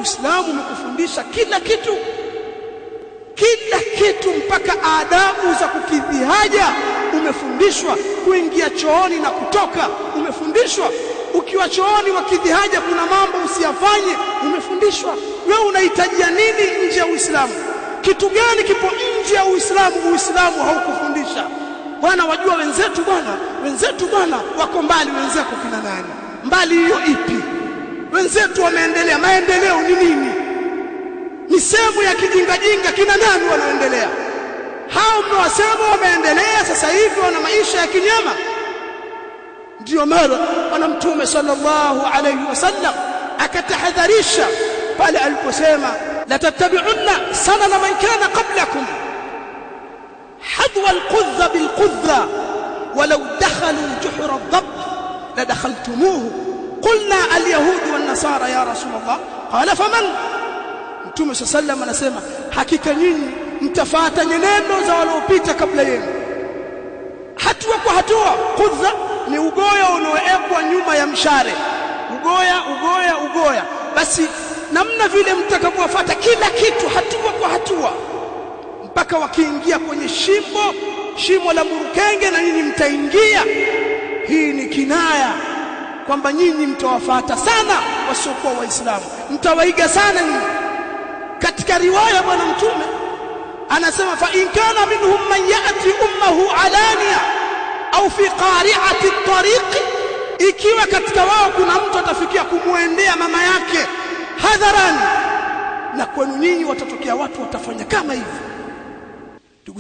Uislamu umekufundisha kila kitu mpaka adabu za kukidhi haja umefundishwa. Kuingia chooni na kutoka umefundishwa. Ukiwa chooni wakidhi haja kuna mambo usiyafanye umefundishwa. Wewe unahitajia nini nje ya Uislamu? Kitu gani kipo nje ya Uislamu Uislamu haukufundisha? Bwana wajua wenzetu bwana wako mbali. Wenzako kina nani? Mbali hiyo ipi? Wenzetu wameendelea. Maendeleo ni nini? Ni sehemu ya kijinga kina nani wanaendelea? Hao mnawasema wameendelea sasa hivi wana maisha ya kinyama. Ndio mara Bwana Mtume sallallahu alayhi wasallam akatahadharisha pale aliposema la tattabi'unna sanana man kana qablakum hadwa al-qudha bil-qudha walau dakhalu juhra ad-dabb la dakhaltumuhu qulna al-yahud wan-nasara ya rasulullah qala faman. Mtume sallallahu anasema hakika nyinyi mtafuata nyenendo za waliopita kabla yenu, hatua kwa hatua. Qudha ni ugoya unaoekwa nyuma ya mshare, ugoya. Basi namna vile mtakavyofuata kila kitu hatua kwa hatua mpaka wakiingia kwenye shimo la murukenge na nyinyi mtaingia. Hii ni kinaya kwamba nyinyi mtawafuata sana wasiokuwa Waislamu, mtawaiga sana nyinyi. Katika riwaya Bwana Mtume anasema fa in kana minhum man ya'ti ummuhu alaniya au fi qari'ati at-tariq, ikiwa katika wao kuna mtu atafikia kumuendea mama yake hadharani, na kwenu nyinyi watatokea watu watafanya kama hivyo.